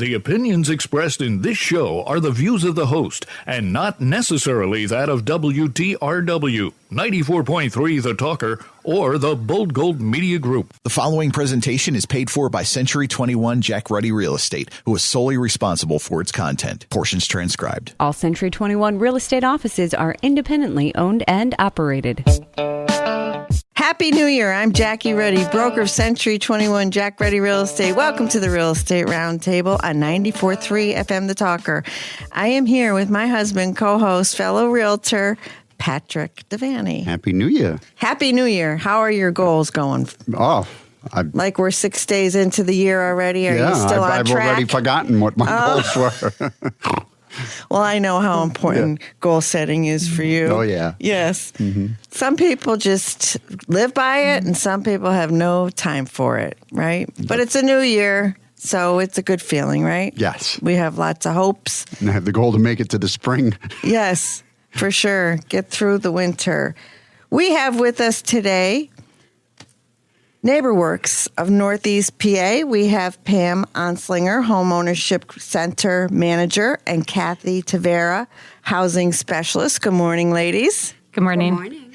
The opinions expressed in this show are the views of the host and not necessarily that of WTRW, 94.3 The Talker, or the Bold Gold Media Group. The following presentation is paid for by Century 21 Jack Ruddy Real Estate, who is solely responsible for its content. Portions transcribed. All Century 21 real estate offices are independently owned and operated. Happy New Year. I'm Jackie Ruddy, broker of Century 21 Jack Ruddy Real Estate. Welcome to the Real Estate Roundtable on 94.3 FM The Talker. I am here with my husband, co-host, fellow realtor, Patrick Devaney. Happy New Year. Happy New Year. How are your goals going? Like we're 6 days into the year already. Are you still on track? I've already forgotten what my goals were. Well, I know how important goal setting is for you. Oh, yeah. Yes. Mm-hmm. Some people just live by it, and some people have no time for it, right? But it's a new year, so it's a good feeling, right? Yes. We have lots of hopes. And I have the goal to make it to the spring. Yes, for sure. Get through the winter. We have with us today NeighborWorks of Northeast PA. We have Pam Onslinger, Homeownership Center Manager, and Kathy Tavera, Housing Specialist. Good morning, ladies. Good morning. Good morning.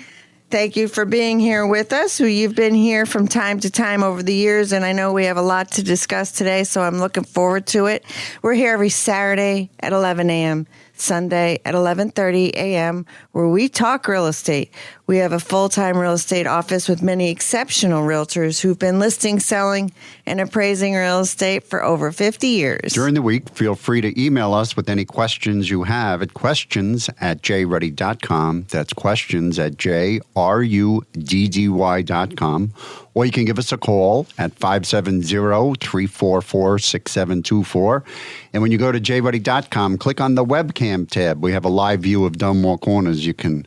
Thank you for being here with us. You've been here from time to time over the years, and I know we have a lot to discuss today, so I'm looking forward to it. We're here every Saturday at 11 a.m., Sunday at 11:30 a.m., where we talk real estate. We have a full-time real estate office with many exceptional realtors who've been listing, selling, and appraising real estate for over 50 years. During the week, feel free to email us with any questions you have at questions@jruddy.com. That's questions@jruddy.com. Or you can give us a call at 570-344-6724. And when you go to jruddy.com, click on the webcam tab. We have a live view of Dunmore Corners. You can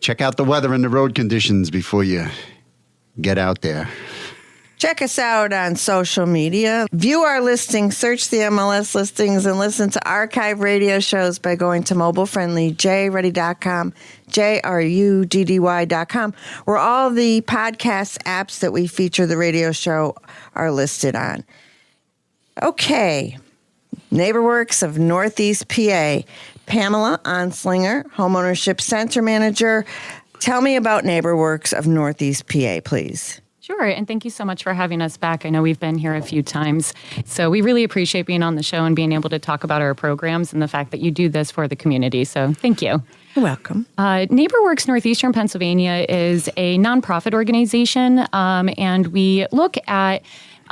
check out the weather and the road conditions before you get out there. Check us out on social media. View our listings, search the MLS listings, and listen to archive radio shows by going to mobile-friendly jruddy.com, jruddy.com, where all the podcast apps that we feature the radio show are listed on. Okay, NeighborWorks of Northeast PA. Pamela Onslinger, Homeownership Center Manager. Tell me about NeighborWorks of Northeast PA, please. Sure, and thank you so much for having us back. I know we've been here a few times, so we really appreciate being on the show and being able to talk about our programs and the fact that you do this for the community, so thank you. You're welcome. NeighborWorks Northeastern Pennsylvania is a nonprofit organization, and we look at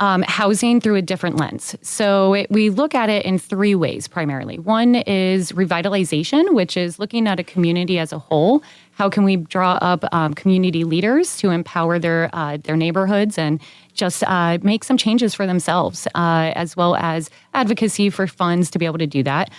housing through a different lens. So we look at it in three ways primarily. One is revitalization, which is looking at a community as a whole. How can we draw up community leaders to empower their neighborhoods and just make some changes for themselves, as well as advocacy for funds to be able to do that.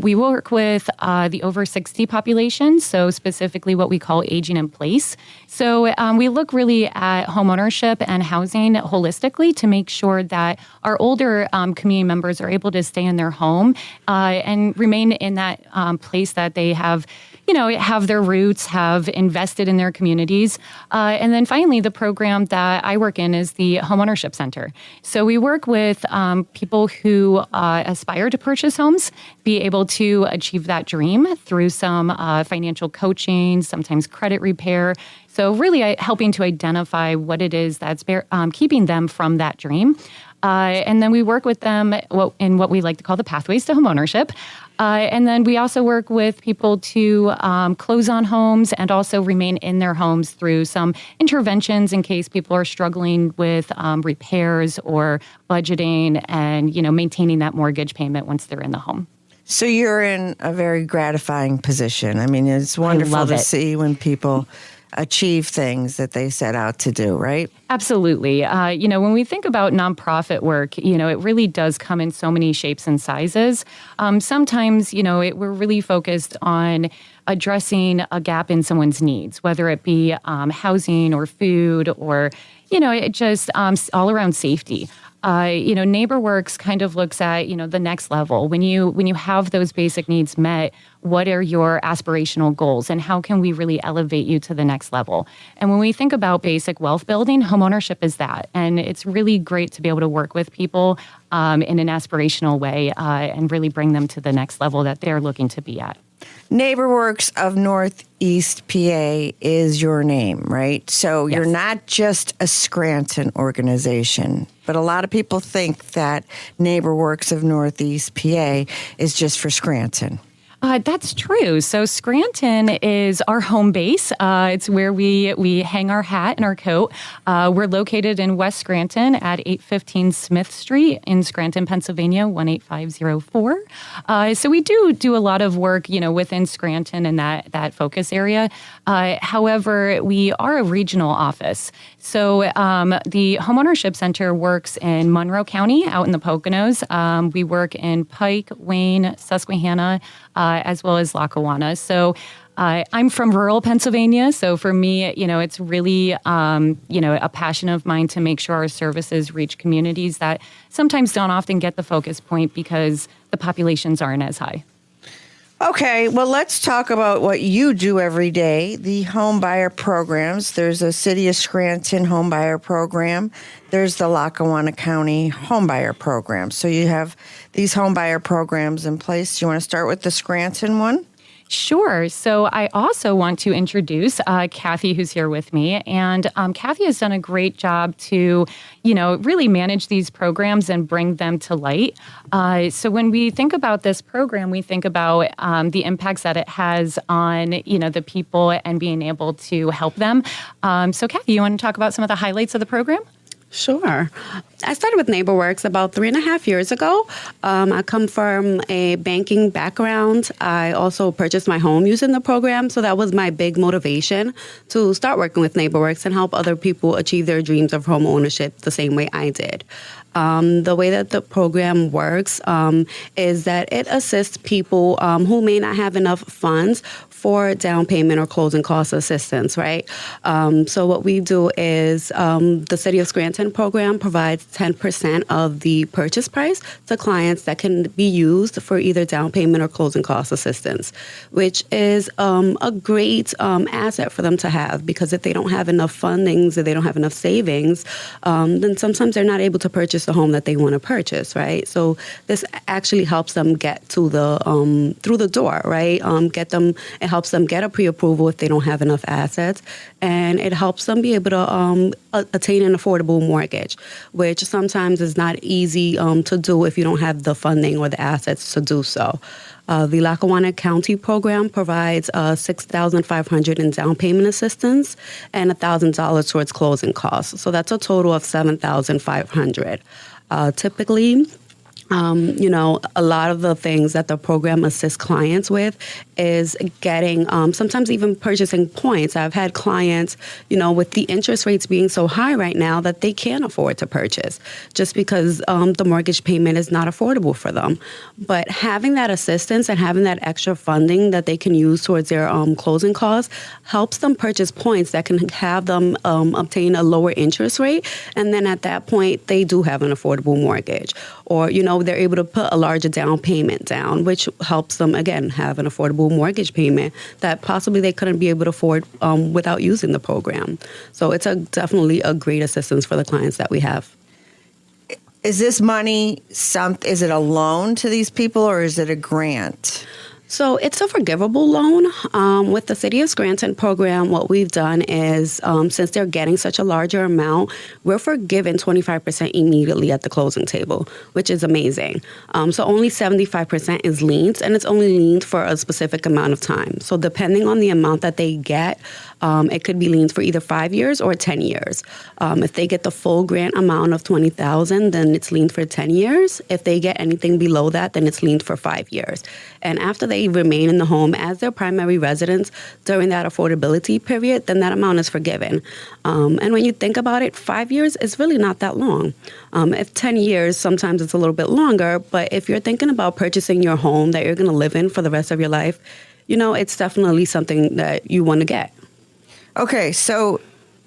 We work with the over 60 population, so specifically what we call aging in place. So we look really at homeownership and housing holistically to make sure that our older community members are able to stay in their home and remain in that place that they have their roots, have invested in their communities. And then finally, the program that I work in is the Homeownership Center. So we work with people who aspire to purchase homes, be able to achieve that dream through some financial coaching, sometimes credit repair. So really helping to identify what it is that's keeping them from that dream. And then we work with them in what we like to call the pathways to homeownership. And then we also work with people to close on homes and also remain in their homes through some interventions in case people are struggling with repairs or budgeting and, maintaining that mortgage payment once they're in the home. So you're in a very gratifying position. I mean, it's wonderful to see when people achieve things that they set out to do, right? Absolutely. When we think about nonprofit work, it really does come in so many shapes and sizes. Sometimes, we're really focused on addressing a gap in someone's needs, whether it be housing or food or, it just all around safety. NeighborWorks kind of looks at, the next level. When you have those basic needs met, what are your aspirational goals and how can we really elevate you to the next level? And when we think about basic wealth building, homeownership is that. And it's really great to be able to work with people in an aspirational way and really bring them to the next level that they're looking to be at. NeighborWorks of Northeast PA is your name, right? So Yes. You're not just a Scranton organization, but a lot of people think that NeighborWorks of Northeast PA is just for Scranton. That's true. So Scranton is our home base. It's where we hang our hat and our coat. We're located in West Scranton at 815 Smith Street in Scranton, Pennsylvania, 18504. So we do a lot of work, within Scranton and that focus area. However, we are a regional office. So the Homeownership Center works in Monroe County out in the Poconos. We work in Pike, Wayne, Susquehanna, as well as Lackawanna. So I'm from rural Pennsylvania. So for me, it's really, a passion of mine to make sure our services reach communities that sometimes don't often get the focus point because the populations aren't as high. Okay, well, let's talk about what you do every day, the home buyer programs. There's a City of Scranton home buyer program. There's the Lackawanna County home buyer program. So you have these home buyer programs in place. Do you want to start with the Scranton one? Sure. So I also want to introduce Kathy, who's here with me. And Kathy has done a great job to, really manage these programs and bring them to light. So when we think about this program, we think about the impacts that it has on, the people and being able to help them. So Kathy, you want to talk about some of the highlights of the program? Sure. I started with NeighborWorks about 3.5 years ago. I come from a banking background. I also purchased my home using the program, so that was my big motivation to start working with NeighborWorks and help other people achieve their dreams of home ownership the same way I did. The way that the program works is that it assists people who may not have enough funds for down payment or closing cost assistance, right? So what we do is the City of Scranton program provides 10% of the purchase price to clients that can be used for either down payment or closing cost assistance, which is a great asset for them to have, because if they don't have enough fundings or they don't have enough savings, then sometimes they're not able to purchase the home that they want to purchase, right? So this actually helps them get to the through the door, right? It helps them get a pre-approval if they don't have enough assets, and it helps them be able to attain an affordable mortgage, which sometimes is not easy to do if you don't have the funding or the assets to do so. The Lackawanna County program provides $6,500 in down payment assistance and $1,000 towards closing costs. So that's a total of $7,500. Typically, a lot of the things that the program assists clients with is getting, sometimes even purchasing points. I've had clients, with the interest rates being so high right now that they can't afford to purchase just because the mortgage payment is not affordable for them. But having that assistance and having that extra funding that they can use towards their closing costs helps them purchase points that can have them obtain a lower interest rate. And then at that point, they do have an affordable mortgage. Or, they're able to put a larger down payment down, which helps them, again, have an affordable mortgage payment that possibly they couldn't be able to afford without using the program. So it's definitely a great assistance for the clients that we have. Is this money, is it a loan to these people or is it a grant? So it's a forgivable loan. With the City of Scranton program, what we've done is, since they're getting such a larger amount, we're forgiven 25% immediately at the closing table, which is amazing. So only 75% is liens, and it's only liens for a specific amount of time. So depending on the amount that they get, it could be liens for either 5 years or 10 years. If they get the full grant amount of $20,000, then it's liened for 10 years. If they get anything below that, then it's liened for 5 years. And after they remain in the home as their primary residence during that affordability period, then that amount is forgiven. And when you think about it, 5 years is really not that long. If 10 years, sometimes it's a little bit longer. But if you're thinking about purchasing your home that you're going to live in for the rest of your life, it's definitely something that you want to get. Okay, so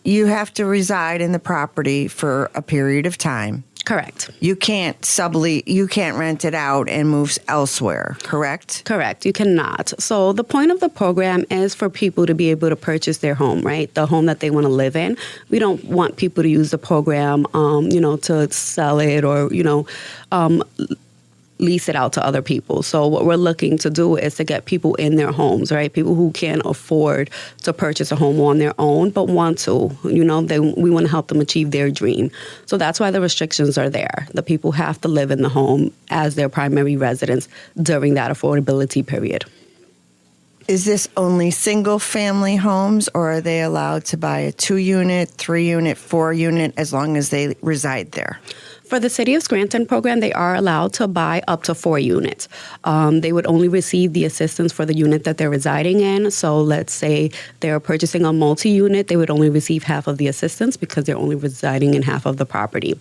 you have to reside in the property for a period of time. Correct. You can't rent it out and move elsewhere, correct? Correct. You cannot. So the point of the program is for people to be able to purchase their home, right? The home that they want to live in. We don't want people to use the program, to sell it or, lease it out to other people. So what we're looking to do is to get people in their homes, right? People who can't afford to purchase a home on their own, but want to, we want to help them achieve their dream. So that's why the restrictions are there. The people have to live in the home as their primary residence during that affordability period. Is this only single family homes, or are they allowed to buy a 2-unit, 3-unit, 4-unit as long as they reside there? For the City of Scranton program, they are allowed to buy up to 4 units. They would only receive the assistance for the unit that they're residing in. So let's say they're purchasing a multi-unit, they would only receive half of the assistance because they're only residing in half of the property.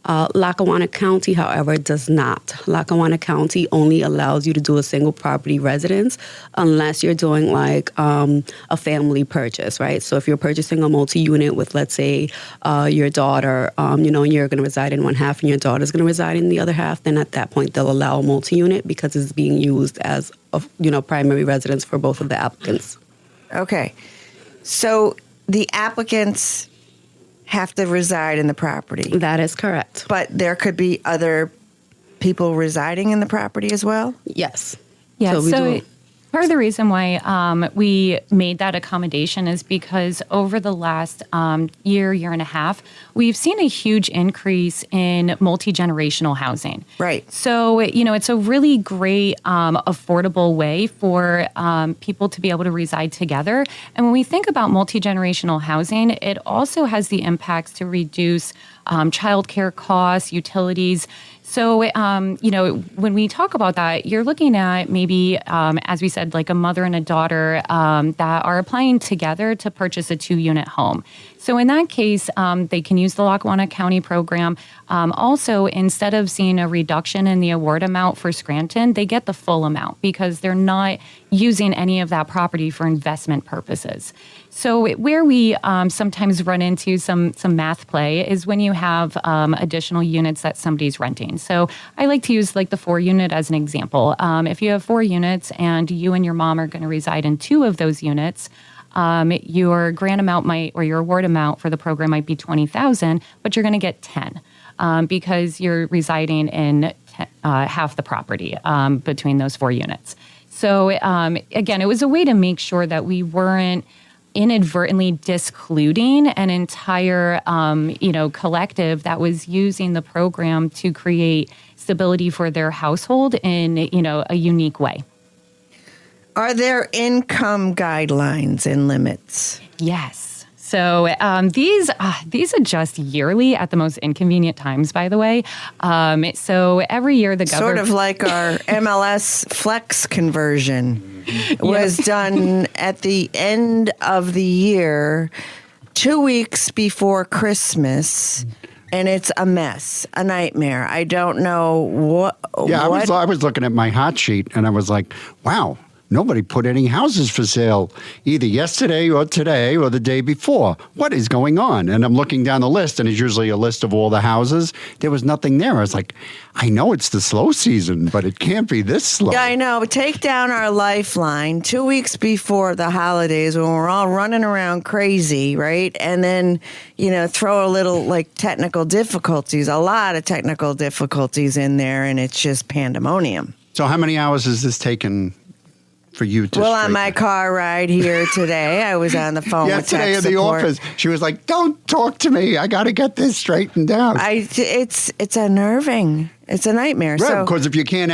Lackawanna County, however, does not. Lackawanna County only allows you to do a single property residence unless you're doing like a family purchase, right? So if you're purchasing a multi-unit with, let's say, your daughter, and you're going to reside in one half and your daughter's going to reside in the other half, then at that point they'll allow a multi-unit because it's being used as a primary residence for both of the applicants. Okay. So the applicants have to reside in the property. That is correct. But there could be other people residing in the property as well? Yes. Yeah, so do. Part of the reason why we made that accommodation is because over the last year and a half, we've seen a huge increase in multi-generational housing. Right. So, it's a really great, affordable way for people to be able to reside together. And when we think about multi-generational housing, it also has the impacts to reduce childcare costs, utilities. So, when we talk about that, you're looking at maybe, as we said, like a mother and a daughter that are applying together to purchase a 2-unit home. So in that case, they can use the Lackawanna County program. Also, instead of seeing a reduction in the award amount for Scranton, they get the full amount because they're not using any of that property for investment purposes. So where we sometimes run into some math play is when you have additional units that somebody's renting. So I like to use like the 4-unit as an example. If you have 4 units and you and your mom are going to reside in 2 of those units, your grant amount or your award amount for the program might be $20,000, but you're going to get 10 because you're residing in half the property between those 4 units. So again, it was a way to make sure that we weren't inadvertently discluding an entire, collective that was using the program to create stability for their household in, a unique way. Are there income guidelines and limits? Yes. So these adjust yearly at the most inconvenient times, by the way. So every year the government... Sort of like our MLS Flex conversion was done at the end of the year, 2 weeks before Christmas. And it's a mess, a nightmare. I don't know what... Yeah, I was looking at my hot sheet and I was like, wow. Nobody put any houses for sale either yesterday or today or the day before. What is going on? And I'm looking down the list, and it's usually a list of all the houses. There was nothing there. I was like, I know it's the slow season, but it can't be this slow. Yeah, I know. Take down our lifeline 2 weeks before the holidays when we're all running around crazy, right? And then, throw a little technical difficulties, a lot of technical difficulties in there, and it's just pandemonium. So how many hours has this taken for you to on my car ride here today, I was on the phone with tech support. Yesterday in the office, she was like, don't talk to me. I got to get this straightened out. It's unnerving. It's a nightmare. Right, because if you can't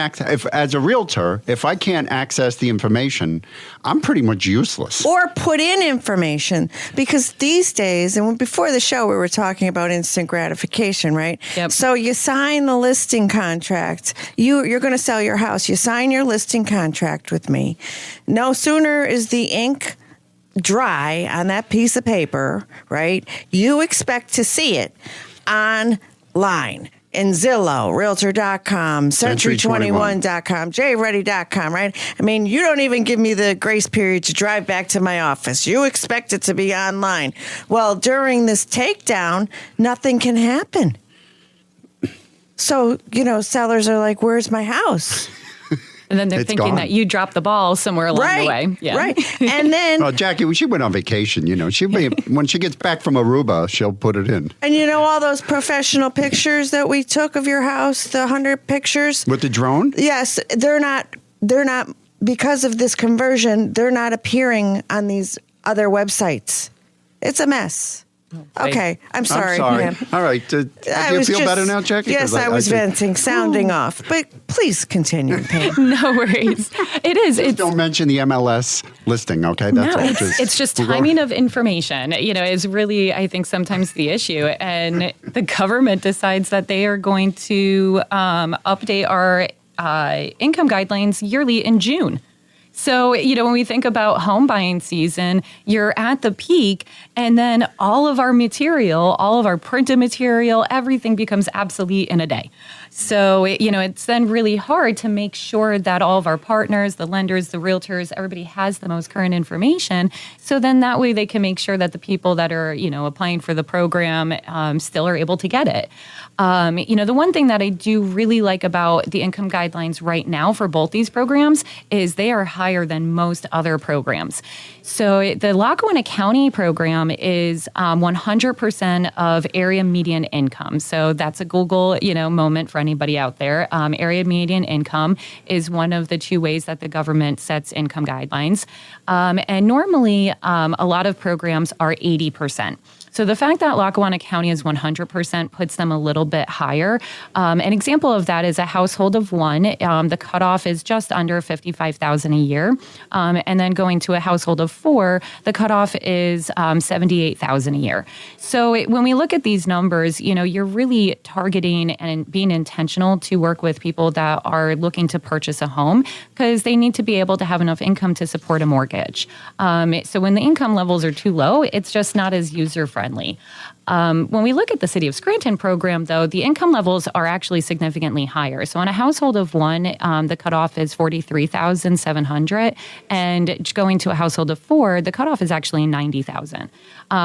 as a realtor, if I can't access the information, I'm pretty much useless. Or put in information, because these days, and before the show, we were talking about instant gratification, right? Yep. So you sign the listing contract. You're going to sell your house. You sign your listing contract with me. No sooner is the ink dry on that piece of paper, right? You expect to see it online. In Zillow, Realtor.com, Century21.com, JReady.com, right? I mean, you don't even give me the grace period to drive back to my office. You expect it to be online. Well, during this takedown, nothing can happen. So, sellers are like, where's my house? And then they're It's thinking gone. that you dropped the ball somewhere along the way. Yeah. Right. And then, Well, Jackie, she went on vacation. When she gets back from Aruba, she'll put it in. and all those professional pictures that we took of your house, the 100 pictures. With the drone? Yes, they're not, because of this conversion, they're not appearing on these other websites. It's a mess. Okay, I'm sorry. I'm sorry. ma'am. All right. Do you feel better now, Jackie? Yes, 'Cause I was think- venting, sounding off. But please continue, Pam. No worries. It is. It's Don't mention the MLS listing, okay? That's no, all. it's just timing of information, is really, I think, sometimes the issue. And the government decides that they are going to update our income guidelines yearly in June. So, when we think about home buying season, you're at the peak, and then all of our material, all of our printed material, everything becomes obsolete in a day. So, it's then really hard to make sure that all of our partners, the lenders, the realtors, everybody has the most current information. So then that way they can make sure that the people that are, applying for the program still are able to get it. The one thing that I do really like about the income guidelines right now for both these programs is they are higher than most other programs. So the Lackawanna County program is 100% of area median income. So that's a Google, moment for anybody out there. Area median income is one of the two ways that the government sets income guidelines. And normally, a lot of programs are 80%. So the fact that Lackawanna County is 100% puts them a little bit higher. An example of that is a household of one. The cutoff is just under $55,000 a year. And then going to a household of four, the cutoff is $78,000 a year. So when we look at these numbers, you're really targeting and being intentional to work with people that are looking to purchase a home because they need to be able to have enough income to support a mortgage. So when the income levels are too low, it's just not as user-friendly. When we look at the City of Scranton program, though, the income levels are actually significantly higher. So on a household of one, the cutoff is $43,700, and going to a household of four, the cutoff is actually $90,000.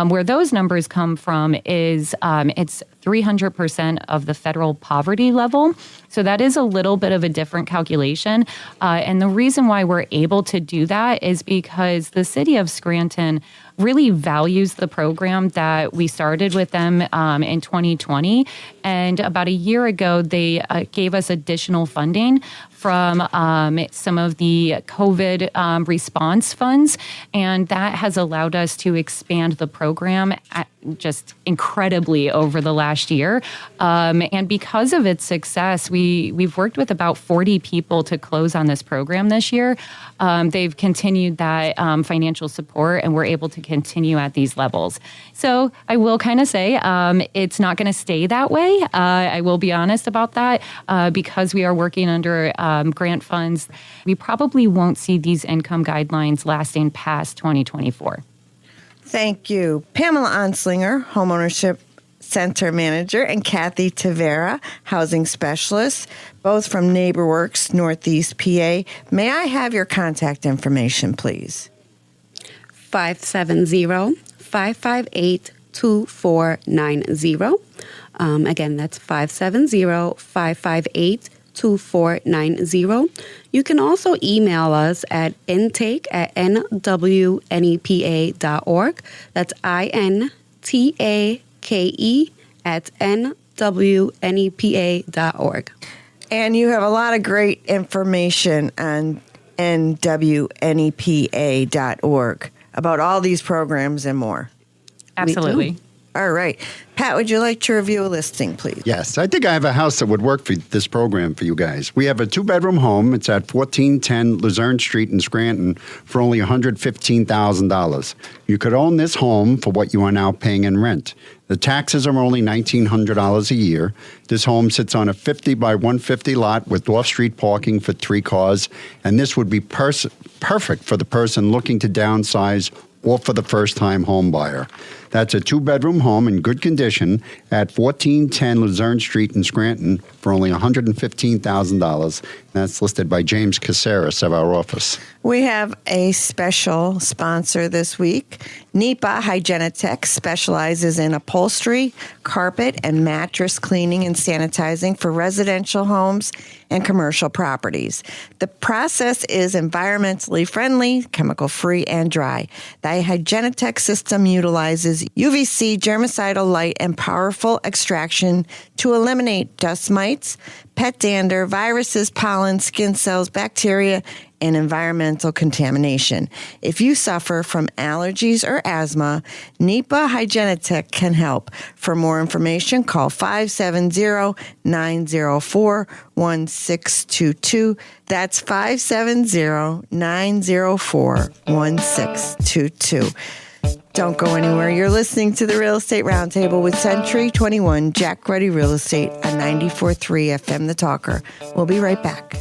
Where those numbers come from is it's 300% of the federal poverty level. So that is a little bit of a different calculation. And the reason why we're able to do that is because the City of Scranton really values the program that we started with them in 2020. And about a year ago, they gave us additional funding from some of the COVID response funds. And that has allowed us to expand the program just incredibly over the last year. And because of its success, we've worked with about 40 people to close on this program this year. They've continued that financial support, and we're able to continue at these levels. So I will kind of say it's not going to stay that way. I will be honest about that. Because we are working under grant funds, we probably won't see these income guidelines lasting past 2024. Thank you. Pamela Onslinger, Homeownership Center Manager, and Kathy Tavera, Housing Specialist, both from NeighborWorks, Northeast PA. May I have your contact information, please? 570-558-2490. Again, that's 570-558-2490. You can also email us at intake@nwnepa.org. That's INTAKE@nwnepa.org. And you have a lot of great information on nwnepa.org about all these programs and more. Absolutely. All right. Pat, would you like to review a listing, please? Yes, I think I have a house that would work for this program for you guys. We have a 2-bedroom home. It's at 1410 Luzerne Street in Scranton for only $115,000. You could own this home for what you are now paying in rent. The taxes are only $1,900 a year. This home sits on a 50 by 150 lot with off-street parking for 3 cars, and this would be perfect for the person looking to downsize or for the first-time home buyer. That's a 2-bedroom home in good condition at 1410 Luzerne Street in Scranton for only $115,000. That's listed by James Caceres of our office. We have a special sponsor this week. NEPA Hygienitech specializes in upholstery, carpet, and mattress cleaning and sanitizing for residential homes and commercial properties. The process is environmentally friendly, chemical-free, and dry. The Hygienitech system utilizes UVC germicidal light and powerful extraction to eliminate dust mites, pet dander, viruses, pollen, skin cells, bacteria, and environmental contamination. If you suffer from allergies or asthma, NEPA Hygienitech can help. For more information, call 570-904-1622. That's 570-904-1622. Don't go anywhere. You're listening to the Real Estate Roundtable with Century 21 Jack Ruddy Real Estate on 94.3 FM The Talker. We'll be right back.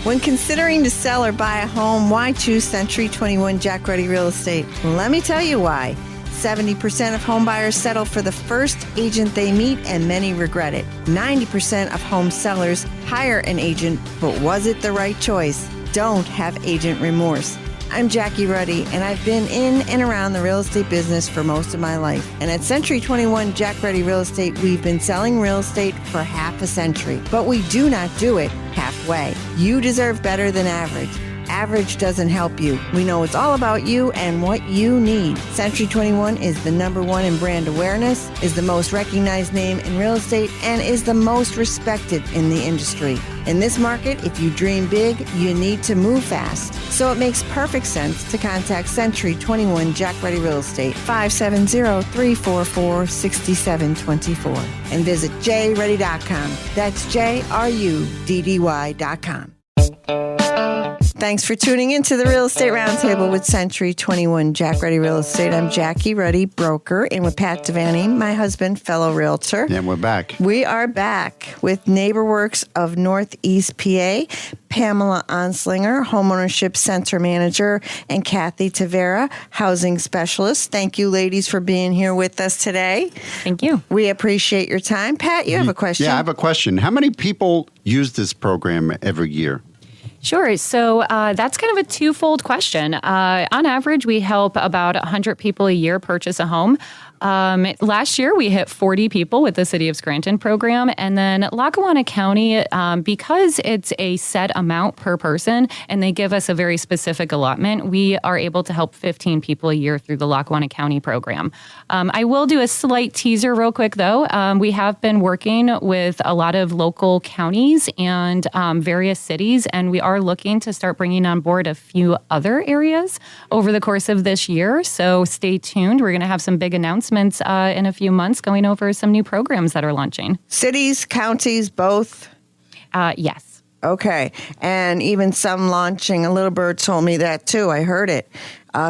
When considering to sell or buy a home, why choose Century 21 Jack Ruddy Real Estate? Let me tell you why. 70% of home buyers settle for the first agent they meet, and many regret it. 90% of home sellers hire an agent, but was it the right choice? Don't have agent remorse. I'm Jackie Ruddy, and I've been in and around the real estate business for most of my life. And at Century 21 Jack Ruddy Real Estate, we've been selling real estate for half a century. But we do not do it halfway. You deserve better than average. Average doesn't help you. We know it's all about you and what you need. Century 21 is the #1 in brand awareness, is the most recognized name in real estate, and is the most respected in the industry. In this market, if you dream big, you need to move fast. So it makes perfect sense to contact Century 21 Jack Ruddy Real Estate, 570-344-6724, and visit jruddy.com. That's JRUDDY.com. Thanks for tuning in to the Real Estate Roundtable with Century 21 Jack Ruddy Real Estate. I'm Jackie Ruddy, broker, and with Pat Devaney, my husband, fellow realtor. And we're back. We are back with NeighborWorks of Northeast PA, Pamela Onslinger, Homeownership Center Manager, and Kathy Tavera, Housing Specialist. Thank you, ladies, for being here with us today. Thank you. We appreciate your time. Pat, you have a question? Yeah, I have a question. How many people use this program every year? Sure. So that's kind of a twofold question. On average, we help about 100 people a year purchase a home. Last year, we hit 40 people with the City of Scranton program. And then Lackawanna County, because it's a set amount per person and they give us a very specific allotment, we are able to help 15 people a year through the Lackawanna County program. I will do a slight teaser real quick, though. We have been working with a lot of local counties and various cities, and we are looking to start bringing on board a few other areas over the course of this year. So stay tuned. We're going to have some big announcements in a few months going over some new programs that are launching. Cities, counties, both? Yes. Okay. And even some launching, a little bird told me that too. I heard it.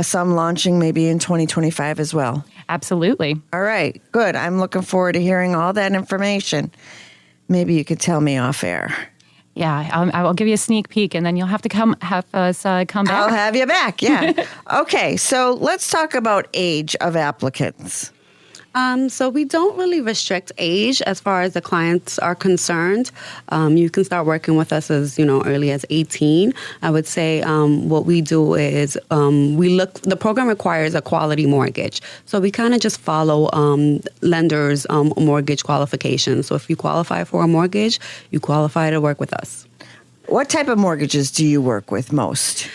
Some launching maybe in 2025 as well. Absolutely. All right. Good. I'm looking forward to hearing all that information. Maybe you could tell me off air. Yeah, I will give you a sneak peek, and then you'll have to have us come back. I'll have you back, yeah. Okay, so let's talk about age of applicants. So we don't really restrict age as far as the clients are concerned. You can start working with us as early as 18. I would say what we do is the program requires a quality mortgage. So we kind of just follow lenders' mortgage qualifications. So if you qualify for a mortgage, you qualify to work with us. What type of mortgages do you work with most?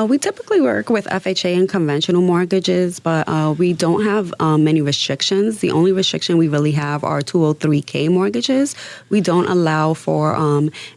We typically work with FHA and conventional mortgages, but we don't have many restrictions. The only restriction we really have are 203K mortgages. We don't allow for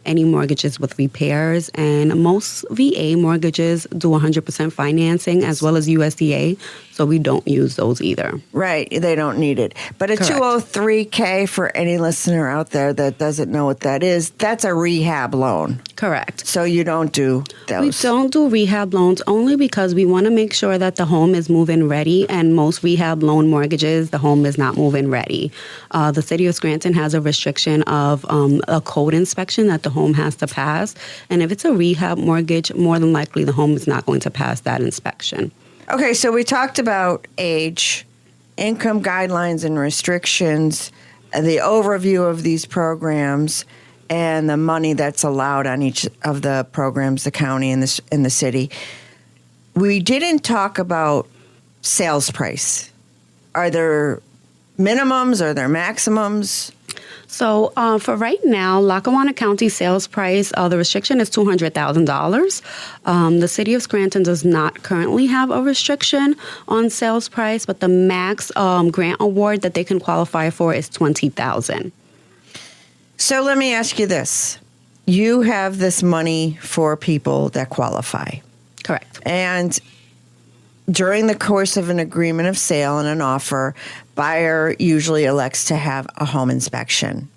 any mortgages with repairs, and most VA mortgages do 100% financing as well as USDA, so we don't use those either. Right, they don't need it. But a Correct. 203K, for any listener out there that doesn't know what that is, that's a rehab loan. Correct. So you don't do those? We don't do rehab loans only because we want to make sure that the home is move-in ready, and most rehab loan mortgages, the home is not move-in ready. The City of Scranton has a restriction of a code inspection that the home has to pass, and if it's a rehab mortgage, more than likely the home is not going to pass that inspection. Okay, so we talked about age, income guidelines and restrictions, the overview of these programs, and the money that's allowed on each of the programs, the county and the city. We didn't talk about sales price. Are there minimums? Are there maximums? So for right now, Lackawanna County sales price, the restriction is $200,000. The city of Scranton does not currently have a restriction on sales price, but the max grant award that they can qualify for is $20,000. So let me ask you this. You have this money for people that qualify. Correct. And during the course of an agreement of sale and an offer, buyer usually elects to have a home inspection.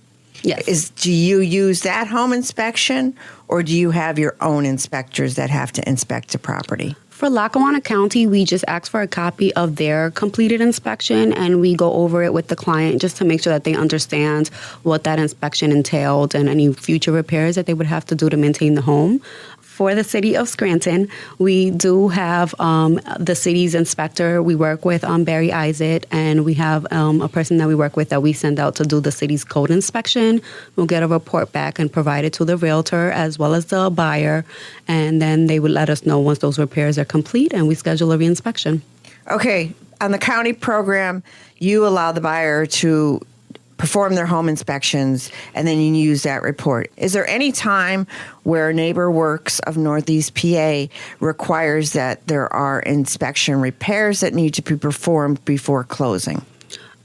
Yes. Do you use that home inspection, or do you have your own inspectors that have to inspect the property? For Lackawanna County, we just ask for a copy of their completed inspection, and we go over it with the client just to make sure that they understand what that inspection entailed and any future repairs that they would have to do to maintain the home. For the city of Scranton, we do have the city's inspector. We work with Barry Isaac, and we have a person that we work with that we send out to do the city's code inspection. We'll get a report back and provide it to the realtor as well as the buyer, and then they would let us know once those repairs are complete, and we schedule a reinspection. Okay, on the county program, you allow the buyer to perform their home inspections, and then you use that report. Is there any time where NeighborWorks of Northeast PA requires that there are inspection repairs that need to be performed before closing?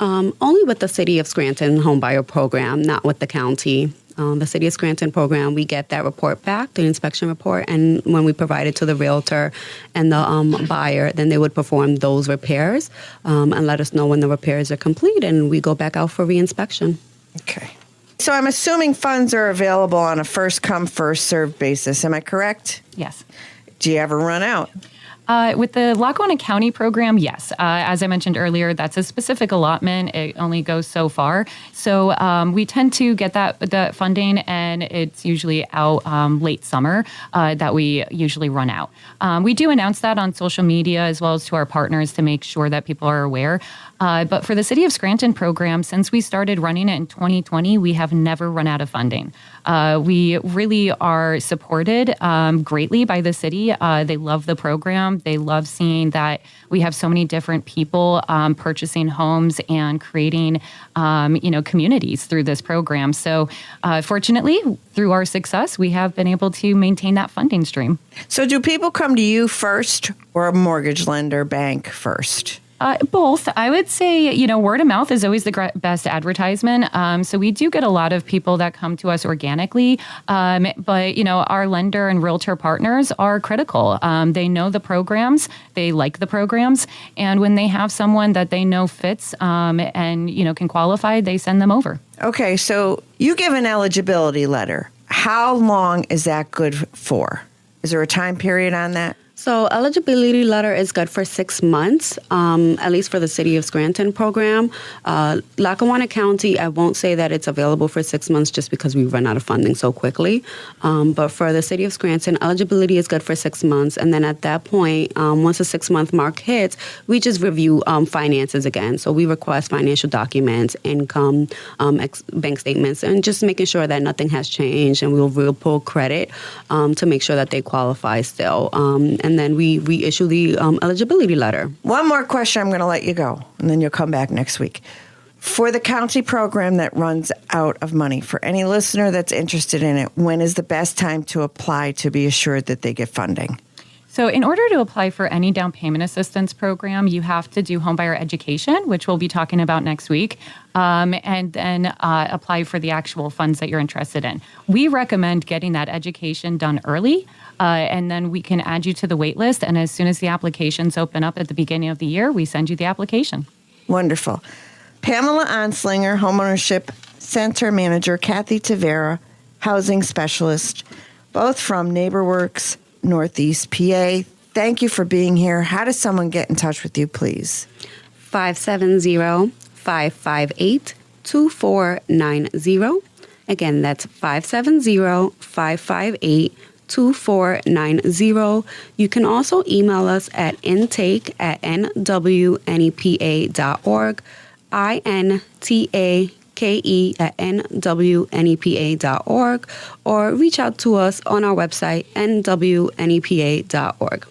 Only with the City of Scranton home buyer program, not with the county. The City of Scranton program, we get that report back, the inspection report, and when we provide it to the realtor and the buyer, then they would perform those repairs and let us know when the repairs are complete, and we go back out for reinspection. Okay. So I'm assuming funds are available on a first-come, first-served basis. Am I correct? Yes. Do you ever run out? With the Lackawanna County program, yes. As I mentioned earlier, that's a specific allotment. It only goes so far. So we tend to get that funding, and it's usually out late summer that we usually run out. We do announce that on social media as well as to our partners to make sure that people are aware. But for the City of Scranton program, since we started running it in 2020, we have never run out of funding. We really are supported greatly by the city. They love the program. They love seeing that we have so many different people purchasing homes and creating, communities through this program. So fortunately, through our success, we have been able to maintain that funding stream. So do people come to you first or a mortgage lender, bank first? Both. I would say, word of mouth is always the best advertisement. So we do get a lot of people that come to us organically. But, our lender and realtor partners are critical. They know the programs. They like the programs. And when they have someone that they know fits and, can qualify, they send them over. Okay. So you give an eligibility letter. How long is that good for? Is there a time period on that? So eligibility letter is good for 6 months, at least for the City of Scranton program. Lackawanna County, I won't say that it's available for 6 months just because we run out of funding so quickly. But for the City of Scranton, eligibility is good for 6 months. And then at that point, once the 6-month mark hits, we just review finances again. So we request financial documents, income, bank statements, and just making sure that nothing has changed. And we'll pull credit to make sure that they qualify still. And then we issue the eligibility letter. One more question, I'm going to let you go, and then you'll come back next week. For the county program that runs out of money, for any listener that's interested in it, when is the best time to apply to be assured that they get funding? So in order to apply for any down payment assistance program, you have to do homebuyer education, which we'll be talking about next week, and then apply for the actual funds that you're interested in. We recommend getting that education done early, and then we can add you to the wait list. And as soon as the applications open up at the beginning of the year, we send you the application. Wonderful. Pamela Onslinger, Homeownership Center Manager, Kathy Tavera, Housing Specialist, both from NeighborWorks Northeast PA. Thank you for being here. How does someone get in touch with you, please? 570-558-2490. Again, that's 570-558-2490. 2490. You can also email us at intake@nwnepa.org, intake@nwnepa.org, or reach out to us on our website, nwnepa.org.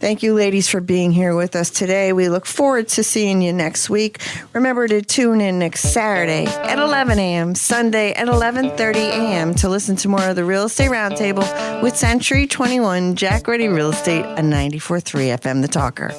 Thank you, ladies, for being here with us today. We look forward to seeing you next week. Remember to tune in next Saturday at 11 a.m., Sunday at 11:30 a.m. to listen to more of the Real Estate Roundtable with Century 21 Jack Ready Real Estate on 94.3 FM The Talker.